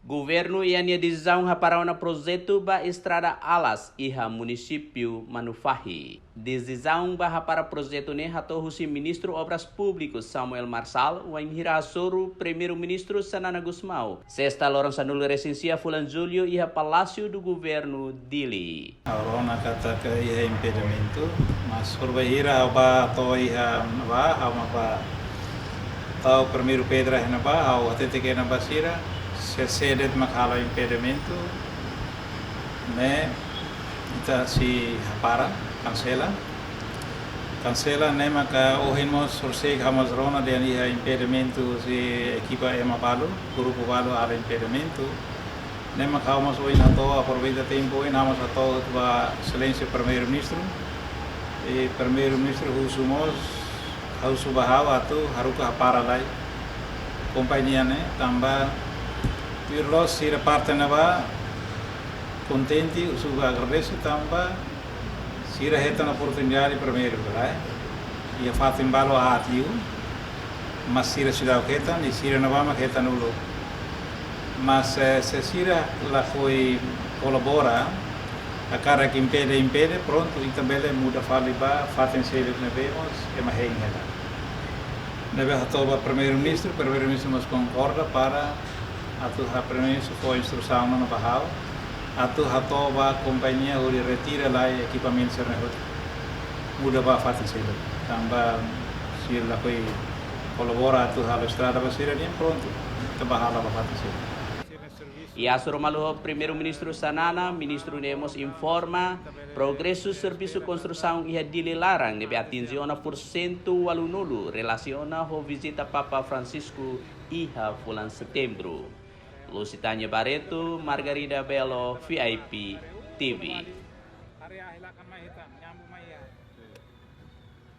Governo iania decisão para um projeto ba estrada alas iha município Manufahi. Decisão ba para projeto ne hatohusi ministro obras públicos Samuel Marsal wan hirasoro primeiro-ministro Sanana Gusmao. Sexta lorong sanul resensia fulan julho iha palácio do governo Dili. Aurona kata ke iha impedimento, mas survehira ba to iha ba ba tau primeiro pedra hena ba au atete ke na basira sedet makala impedimento ne ita si hapara cancela ne maka ohimos surse hamas rona de iha impedimento si equipa ema balu grupo balu ala impedimento ne maka hamas oin hato aproveita tempo oin hamas hato ba silêncio primeiro-ministro e primeiro-ministro husumos hausu bahau atu haruka hapara lai companhia ne tamba Pirlos sira parte na ba contente usuga agradeço tamba sira reta na oportunidade primeiro vai ia fato embalo a atiu mas sira sira keta ni sira na ba ma keta nulo mas se sira la foi colabora a cara que impede pronto e também muda fali ba fatem sele na vemos é uma reina nebe hatoba primeiro-ministro mas concorda para atu ha primeiro foi instrução na bahau atu hatoba companhia uri retira lá equipamento serneho muda ba fatin sila tamba sila foi colabora atu ha estrada basira nem pronto tabahala ba fatin sila. E a Soromaluho primeiro-ministro Sanana, ministro Nemos informa progresso serviço construção ia dilarang nebe atinziona por 100 relaciona ho visita Papa Francisco iha bulan setembro. Lusitanya Barreto, Margarida Bello, VIP TV.